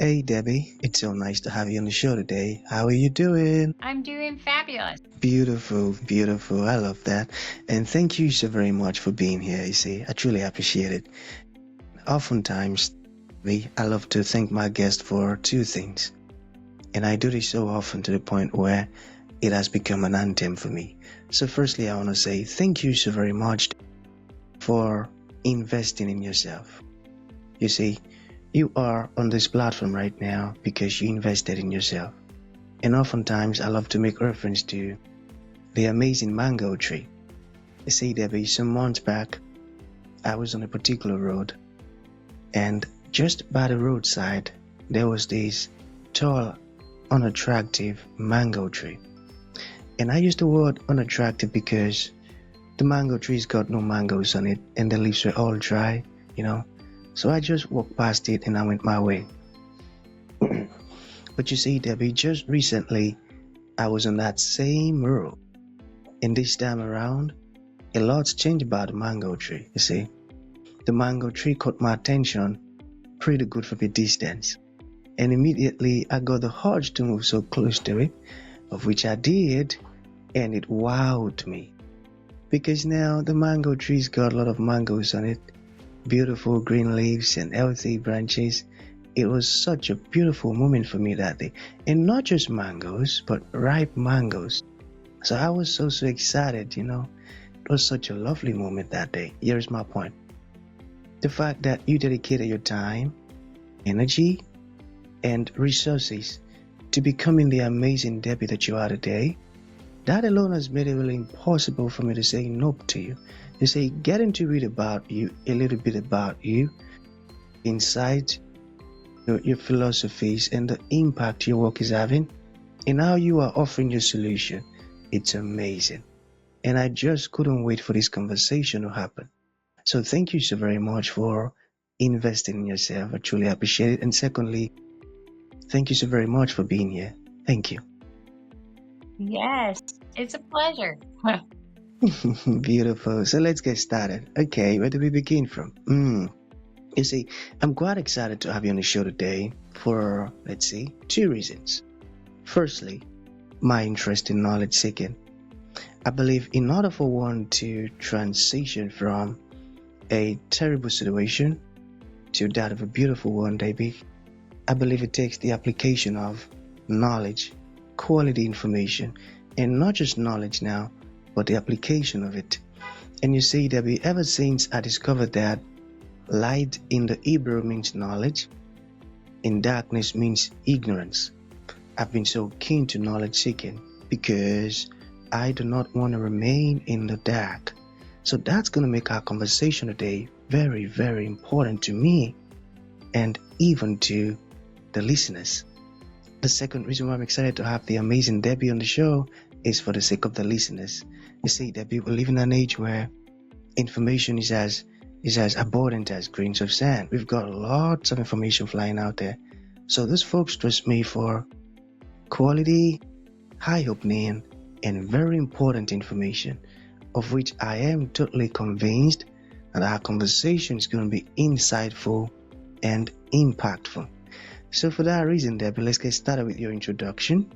Hey Debbie, it's so nice to have you on the show today. How are you doing? I'm doing fabulous. Beautiful, beautiful. I love that. And thank you so very much for being here. You see, I truly appreciate it. Oftentimes, I love to thank my guest for two things. And I do this so often to the point where it has become an anthem for me. So, firstly, I want to say thank you so very much for investing in yourself. You see, you are on this platform right now because you invested in yourself. And oftentimes, I love to make reference to the amazing mango tree. You see, Debbie, some months back, I was on a particular road, and just by the roadside, there was this tall, unattractive mango tree. And I use the word unattractive because the mango tree's got no mangoes on it, and the leaves were all dry, you know. So I just walked past it and I went my way. But you see, Debbie, just recently, I was on that same road. And this time around, a lot's changed about the mango tree, you see. The mango tree caught my attention pretty good from a distance. And immediately I got the urge to move so close to it, of which I did, and it wowed me. Because now the mango tree's got a lot of mangoes on it, beautiful green leaves and healthy branches. It was such a beautiful moment for me that day. And not just mangoes, but ripe mangoes. So I was so excited, you know. It was such a lovely moment that day. Here's my point. The fact that you dedicated your time, energy, and resources to becoming the amazing Debbie that you are today, that alone has made it really impossible for me to say nope to you. To say, getting to read about you, a little bit about you, insight, your philosophies, and the impact your work is having, and how you are offering your solution. It's amazing. And I just couldn't wait for this conversation to happen. So thank you so very much for investing in yourself. I truly appreciate it. And secondly, thank you so very much for being here. Thank you. Yes, it's a pleasure. Beautiful. So let's get started. Okay, where do we begin from? You see, I'm quite excited to have you on the show today for, let's see, two reasons. Firstly, my interest in knowledge seeking. I believe in order for one to transition from a terrible situation to that of a beautiful one, Debbie, I believe it takes the application of knowledge, quality information, and not just knowledge now, but the application of it. And you see, Debbie, ever since I discovered that light in the Hebrew means knowledge, and darkness means ignorance, I've been so keen to knowledge seeking because I do not want to remain in the dark. So that's going to make our conversation today very, very important to me and even to the listeners. The second reason why I'm excited to have the amazing Debbie on the show is for the sake of the listeners. You see, Debbie, we live in an age where information is as abundant as grains of sand. We've got lots of information flying out there. So those folks trust me for quality, eye-opening, and very important information, of which I am totally convinced that our conversation is going to be insightful and impactful. So for that reason, Debbie, let's get started with your introduction.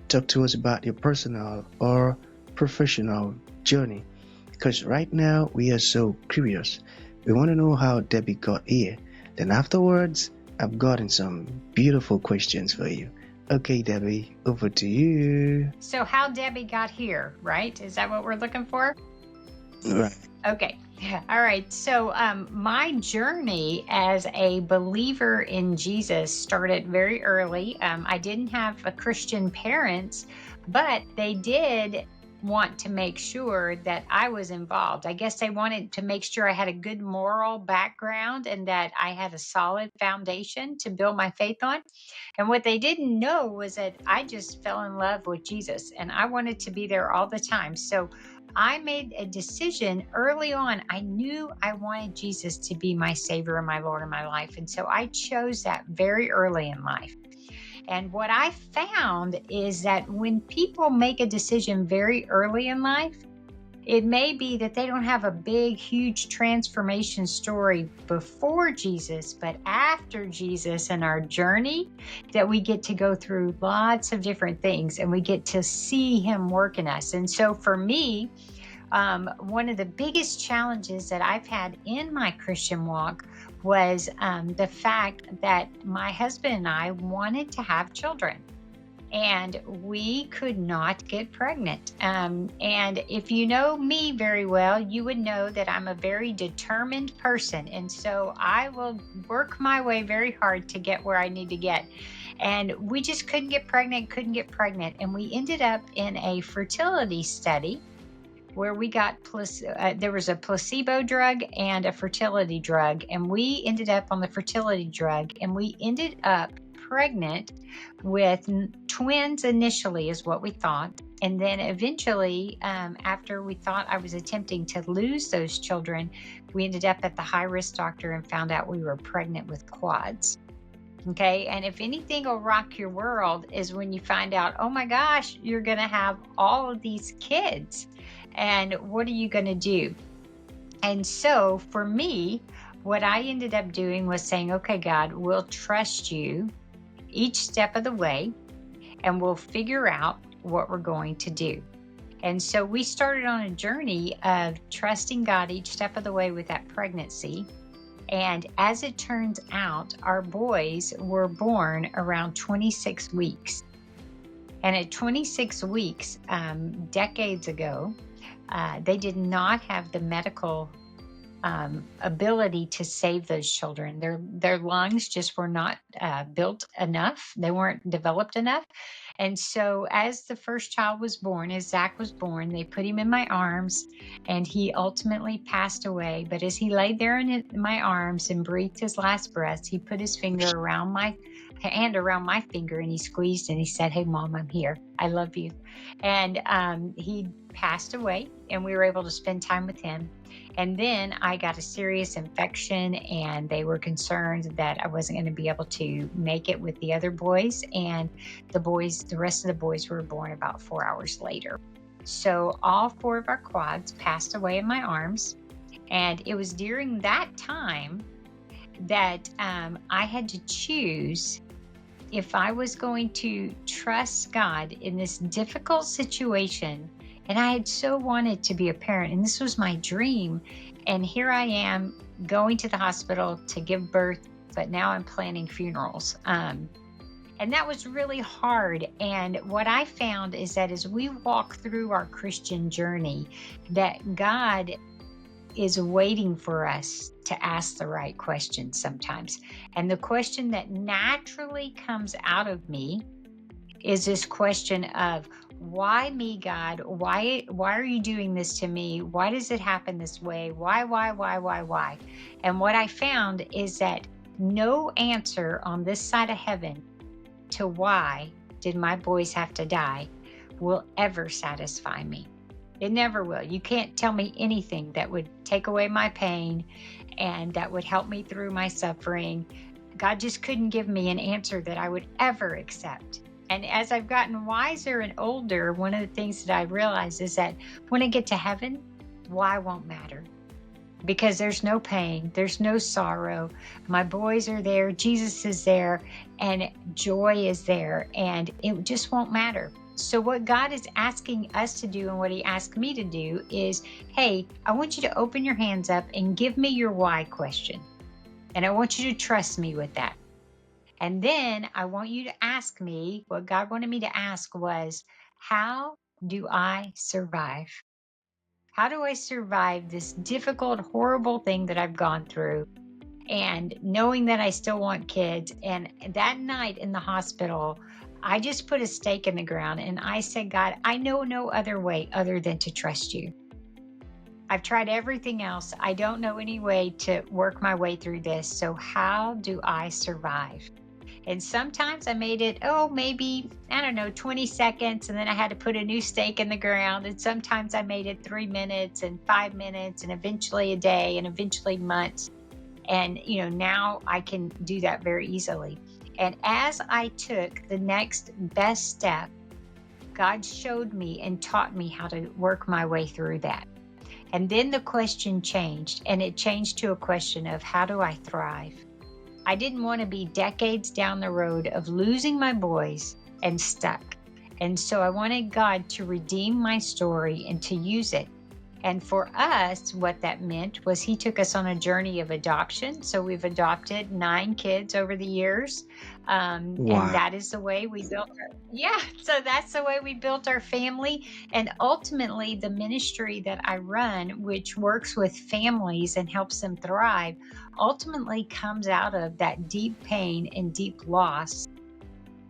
Talk to us about your personal or professional journey, because right now we are so curious. We want to know how Debbie got here. Then afterwards, I've gotten some beautiful questions for you. Okay, Debbie, over to you. So, how Debbie got here, right? Is that what we're looking for? Right. Okay. All right. So, my journey as a believer in Jesus started very early. I didn't have a Christian parents, but they did want to make sure that I was involved. I guess they wanted to make sure I had a good moral background and that I had a solid foundation to build my faith on. And what they didn't know was that I just fell in love with Jesus and I wanted to be there all the time. So I made a decision early on. I knew I wanted Jesus to be my Savior and my Lord in my life. And so I chose that very early in life. And what I found is that when people make a decision very early in life, It may be that they don't have a big, huge transformation story before Jesus, but after Jesus and our journey, that we get to go through lots of different things and we get to see Him work in us. And so for me, one of the biggest challenges that I've had in my Christian walk was the fact that my husband and I wanted to have children. And we could not get pregnant. And if you know me very well, you would know that I'm a very determined person. And so I will work my way very hard to get where I need to get. And we just couldn't get pregnant. And we ended up in a fertility study where we got, there was a placebo drug and a fertility drug. And we ended up on the fertility drug, and we ended up pregnant with twins initially, is what we thought. And then eventually, after we thought I was attempting to lose those children, we ended up at the high-risk doctor and found out we were pregnant with quads. Okay. And if anything will rock your world is when you find out, oh my gosh, you're going to have all of these kids. And what are you going to do? And so for me, what I ended up doing was saying, okay, God, we'll trust you each step of the way, and we'll figure out what we're going to do. And so we started on a journey of trusting God each step of the way with that pregnancy. And as it turns out, our boys were born around 26 weeks. And at 26 weeks, decades ago, they did not have the medical ability to save those children. Their lungs just were not built enough. They weren't developed enough. And so as the first child was born, as Zach was born, they put him in my arms, and he ultimately passed away. But as he laid there in my arms and breathed his last breaths, he put his finger around my hand around my finger, and he squeezed, and he said, "Hey, Mom, I'm here. I love you." And he passed away, and we were able to spend time with him. And then I got a serious infection, and they were concerned that I wasn't going to be able to make it with the other boys. And the rest of the boys were born about 4 hours later. So all 4 of our quads passed away in my arms. And it was during that time that I had to choose if I was going to trust God in this difficult situation. And I had so wanted to be a parent, and this was my dream. And here I am going to the hospital to give birth, but now I'm planning funerals. And that was really hard. And what I found is that as we walk through our Christian journey, that God is waiting for us to ask the right questions sometimes. And the question that naturally comes out of me is this question of, why me, God? Why are you doing this to me? Why does it happen this way? Why? And what I found is that no answer on this side of heaven to why did my boys have to die will ever satisfy me. It never will. You can't tell me anything that would take away my pain and that would help me through my suffering. God just couldn't give me an answer that I would ever accept. And as I've gotten wiser and older, one of the things that I realized is that when I get to heaven, why won't matter. Because there's no pain, there's no sorrow. My boys are there, Jesus is there, and joy is there, and it just won't matter. So what God is asking us to do, and what He asked me to do, is, hey, I want you to open your hands up and give me your why question. And I want you to trust me with that. And then I want you to ask me, what God wanted me to ask was, how do I survive? How do I survive this difficult, horrible thing that I've gone through? And knowing that I still want kids. And that night in the hospital, I just put a stake in the ground and I said, God, I know no other way other than to trust you. I've tried everything else. I don't know any way to work my way through this. So how do I survive? And sometimes I made it, maybe, 20 seconds. And then I had to put a new stake in the ground. And sometimes I made it 3 minutes and 5 minutes and eventually a day and eventually months. And, now I can do that very easily. And as I took the next best step, God showed me and taught me how to work my way through that. And then the question changed, and it changed to a question of how do I thrive? I didn't want to be decades down the road of losing my boys and stuck. And so I wanted God to redeem my story and to use it. And for us, what that meant was He took us on a journey of adoption. So we've adopted 9 kids over the years. And Wow. that is the way we built yeah, so that's the way we built our family. And ultimately, the ministry that I run, which works with families and helps them thrive, ultimately comes out of that deep pain and deep loss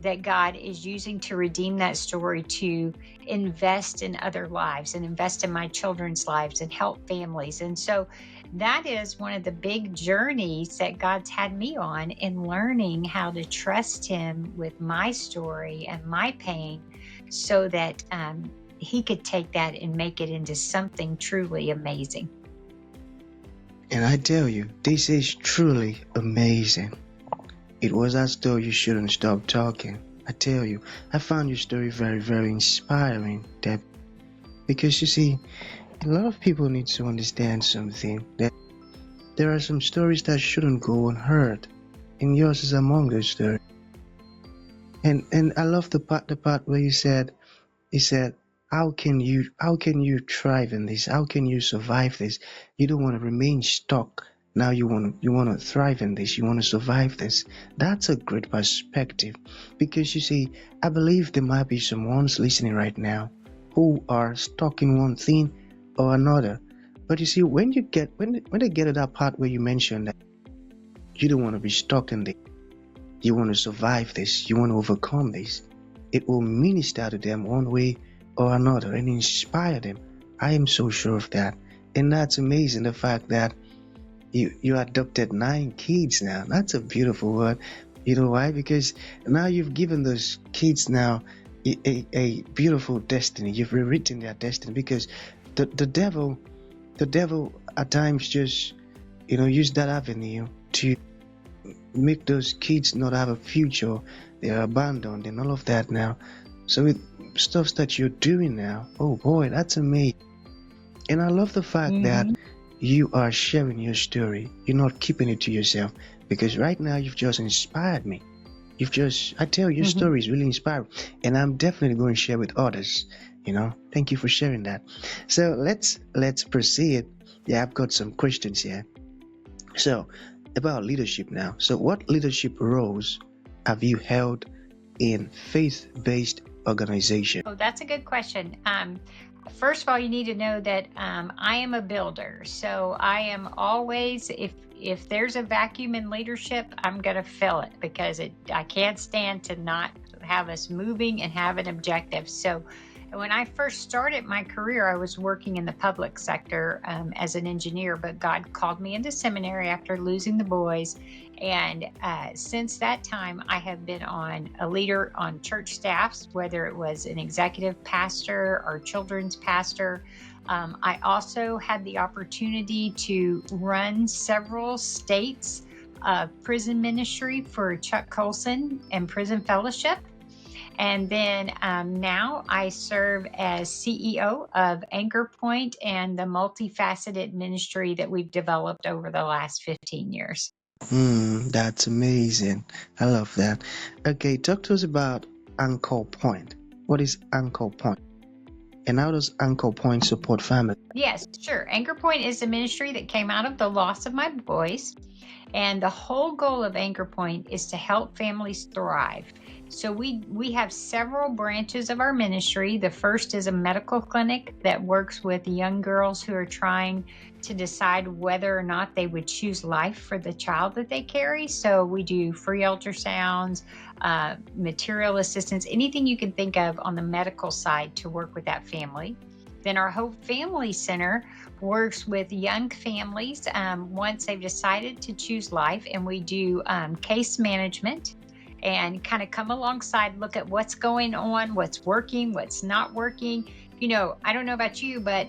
that God is using to redeem that story to invest in other lives and invest in my children's lives and help families. And so that is one of the big journeys that God's had me on in learning how to trust Him with my story and my pain so that He could take that and make it into something truly amazing. And I tell you, this is truly amazing. It was as though you shouldn't stop talking. I tell you, I found your story very, very inspiring, Deb. Because you see, a lot of people need to understand something that there are some stories that shouldn't go unheard, and yours is among those stories. And I love the part where you said, how can you thrive in this? How can you survive this? You don't want to remain stuck. Now you want to thrive in this. You want to survive this. That's a great perspective, because you see, I believe there might be some ones listening right now who are stuck in one thing or another. But you see, when they get to that part where you mentioned that you don't want to be stuck in this, you want to survive this, you want to overcome this, it will minister to them one way or another and inspire them. I am so sure of that. And that's amazing, the fact that you adopted 9 kids now. That's a beautiful word. You know why? Because now you've given those kids now a beautiful destiny. You've rewritten their destiny, because the devil at times just use that avenue to make those kids not have a future. They are abandoned and all of that now. So with stuff that you're doing now, oh boy, that's amazing. And I love the fact that Hmm. you are sharing your story. You're not keeping it to yourself, because right now you've just inspired me. I tell you, your Hmm. story is really inspiring, and I'm definitely going to share with others. Thank you for sharing that. So let's proceed. Yeah, I've got some questions here. So, about leadership now. So, what leadership roles have you held in faith-based organization? Oh, that's a good question. First of all, you need to know that I am a builder, so I am always if there's a vacuum in leadership, I'm going to fill it because I can't stand to not have us moving and have an objective. So when I first started my career, I was working in the public sector as an engineer, but God called me into seminary after losing the boys. And since that time, I have been a leader on church staffs, whether it was an executive pastor or children's pastor. I also had the opportunity to run several states prison ministry for Chuck Colson and Prison Fellowship. And then now I serve as CEO of Anchor Point and the multifaceted ministry that we've developed over the last 15 years. That's amazing. I love that. Okay, talk to us about Anchor Point. What is Anchor Point? And how does Anchor Point support family? Yes, sure. Anchor Point is a ministry that came out of the loss of my boys. And the whole goal of Anchor Point is to help families thrive. So we have several branches of our ministry. The first is a medical clinic that works with young girls who are trying to decide whether or not they would choose life for the child that they carry. So we do free ultrasounds, material assistance, anything you can think of on the medical side to work with that family. Then our Hope Family Center works with young families once they've decided to choose life, and we do case management and kind of come alongside, look at what's going on, what's working, what's not working. I don't know about you, but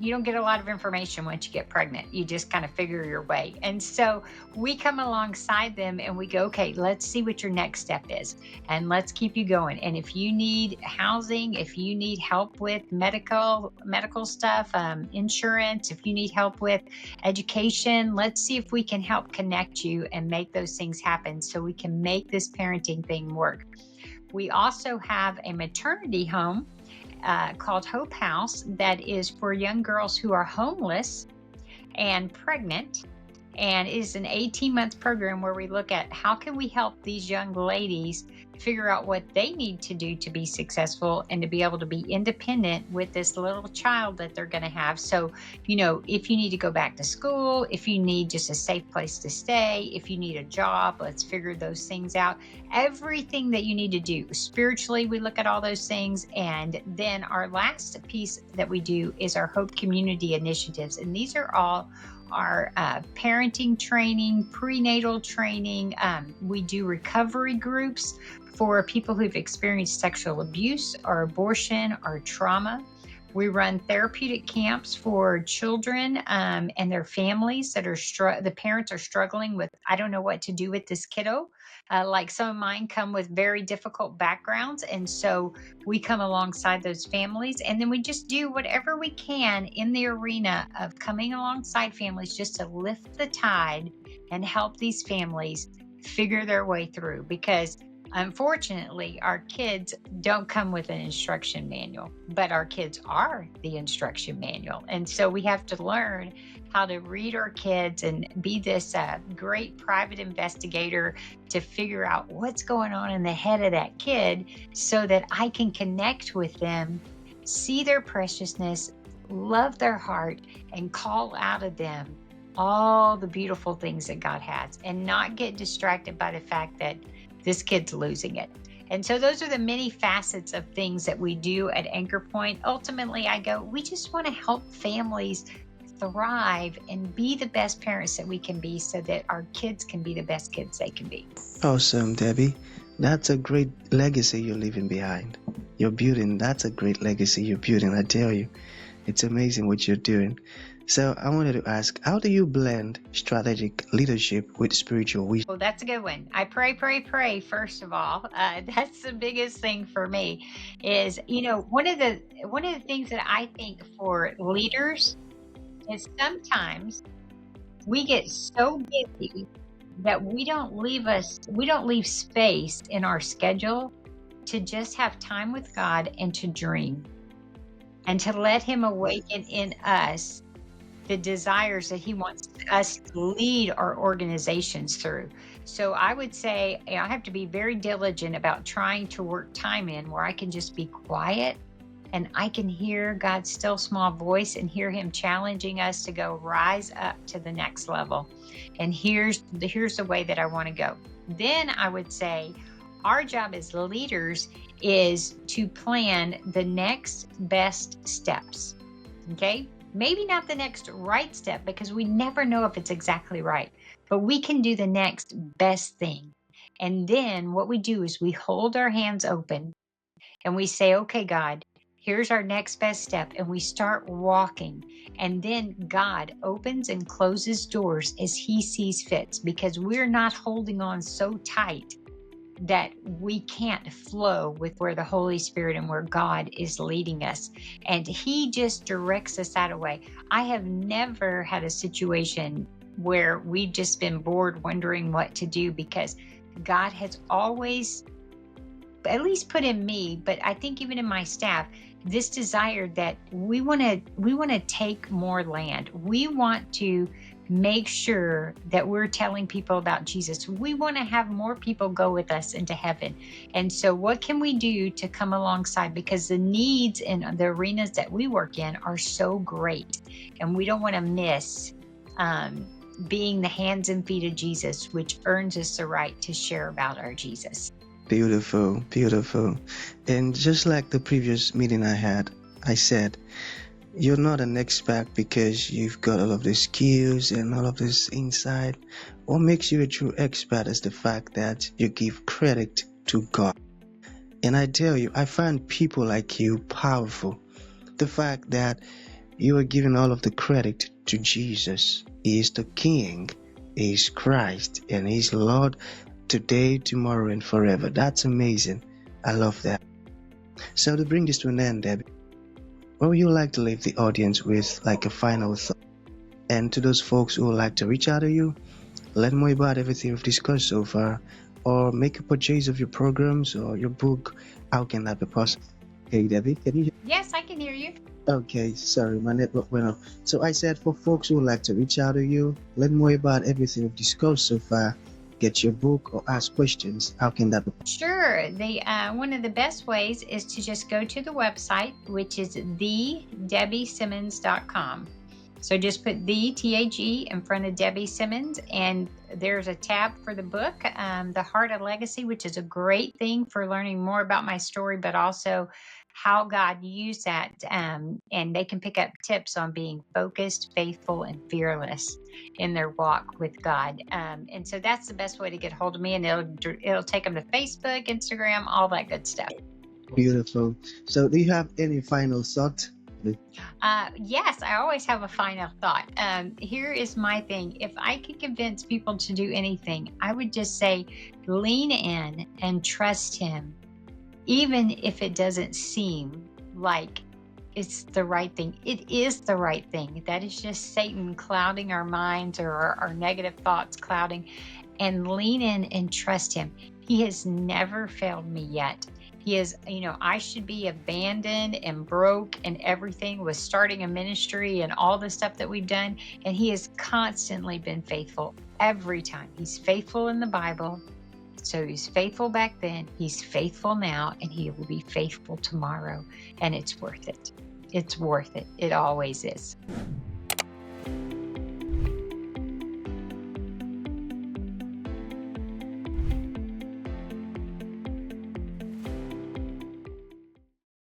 you don't get a lot of information once you get pregnant. You just kind of figure your way. And so we come alongside them and we go, okay, let's see what your next step is, and let's keep you going. And if you need housing, if you need help with medical stuff, insurance, if you need help with education, let's see if we can help connect you and make those things happen so we can make this parenting thing work. We also have a maternity home called Hope House that is for young girls who are homeless and pregnant, and is an 18-month program where we look at how can we help these young ladies figure out what they need to do to be successful and to be able to be independent with this little child that they're going to have. So, if you need to go back to school, if you need just a safe place to stay, if you need a job, let's figure those things out. Everything that you need to do spiritually, we look at all those things. And then our last piece that we do is our Hope Community Initiatives. And these are all our parenting training, prenatal training. We do recovery groups for people who've experienced sexual abuse or abortion or trauma. We run therapeutic camps for children and their families that are the parents are struggling with, I don't know what to do with this kiddo. Like some of mine come with very difficult backgrounds. And so we come alongside those families, and then we just do whatever we can in the arena of coming alongside families just to lift the tide and help these families figure their way through. Because unfortunately, our kids don't come with an instruction manual, but our kids are the instruction manual. And so we have to learn how to read our kids and be this great private investigator to figure out what's going on in the head of that kid so that I can connect with them, see their preciousness, love their heart, and call out of them all the beautiful things that God has, and not get distracted by the fact that this kid's losing it. And so those are the many facets of things that we do at Anchor Point. Ultimately, we just want to help families thrive and be the best parents that we can be so that our kids can be the best kids they can be. Awesome, Debbie. That's a great legacy you're leaving behind. That's a great legacy you're building, I tell you. It's amazing what you're doing. So I wanted to ask, how do you blend strategic leadership with spiritual wisdom? Well, that's a good one. I pray, first of all. That's the biggest thing for me is, one of the things that I think for leaders is sometimes we get so busy that we don't leave space in our schedule to just have time with God and to dream and to let Him awaken in us the desires that He wants us to lead our organizations through. So I would say I have to be very diligent about trying to work time in where I can just be quiet and I can hear God's still small voice and hear Him challenging us to go rise up to the next level. And here's the way that I want to go. Then I would say our job as leaders is to plan the next best steps. Okay? Maybe not the next right step, because we never know if it's exactly right, but we can do the next best thing. And then what we do is we hold our hands open and we say, okay, God, here's our next best step. And we start walking. And then God opens and closes doors as He sees fit, because we're not holding on so tight that we can't flow with where the Holy Spirit and where God is leading us. And He just directs us that way. I have never had a situation where we've just been bored wondering what to do, because God has always at least put in me, but I think even in my staff, this desire that we want to take more land. We want to make sure that we're telling people about Jesus. We want to have more people go with us into heaven. And so what can we do to come alongside? Because the needs in the arenas that we work in are so great. And we don't want to miss being the hands and feet of Jesus, which earns us the right to share about our Jesus. Beautiful, beautiful. And just like the previous meeting I had, I said, you're not an expert because you've got all of the skills and all of this insight. What makes you a true expert is the fact that you give credit to God. And I tell you, I find people like you powerful. The fact that You are giving all of the credit to Jesus. He is the King, He is Christ, and He is Lord today, tomorrow, and forever. That's amazing. I love that. So to bring this to an end, Debbie, what would you like to leave the audience with, like a final thought? And to those folks who would like to reach out to you, learn more about everything we've discussed so far, or make a purchase of your programs or your book, how can that be possible? Hey, Debbie, can you? Yes, I can hear you. Okay, sorry, my network went off. So I said for folks who would like to reach out to you, learn more about everything we've discussed so far, get your book or ask questions, how can that be? Sure. The one of the best ways is to just go to the website, which is thedebbieSimmons.com. So just put the TAG in front of Debbie Simmons, and there's a tab for the book, The Heart of Legacy, which is a great thing for learning more about my story, but also how God used that. And they can pick up tips on being focused, faithful, and fearless in their walk with God. And so that's the best way to get hold of me, and it'll take them to Facebook, Instagram, all that good stuff. Beautiful. So do you have any final thought? Yes, I always have a final thought. Here is my thing. If I could convince people to do anything, I would just say lean in and trust Him, even if it doesn't seem like it's the right thing. It is the right thing. That is just Satan clouding our minds, or our negative thoughts clouding. And lean in and trust Him. He has never failed me yet. He is, I should be abandoned and broke and everything with starting a ministry and all the stuff that we've done. And He has constantly been faithful every time. He's faithful in the Bible. So He's faithful back then. He's faithful now, and He will be faithful tomorrow. And it's worth it. It's worth it. It always is.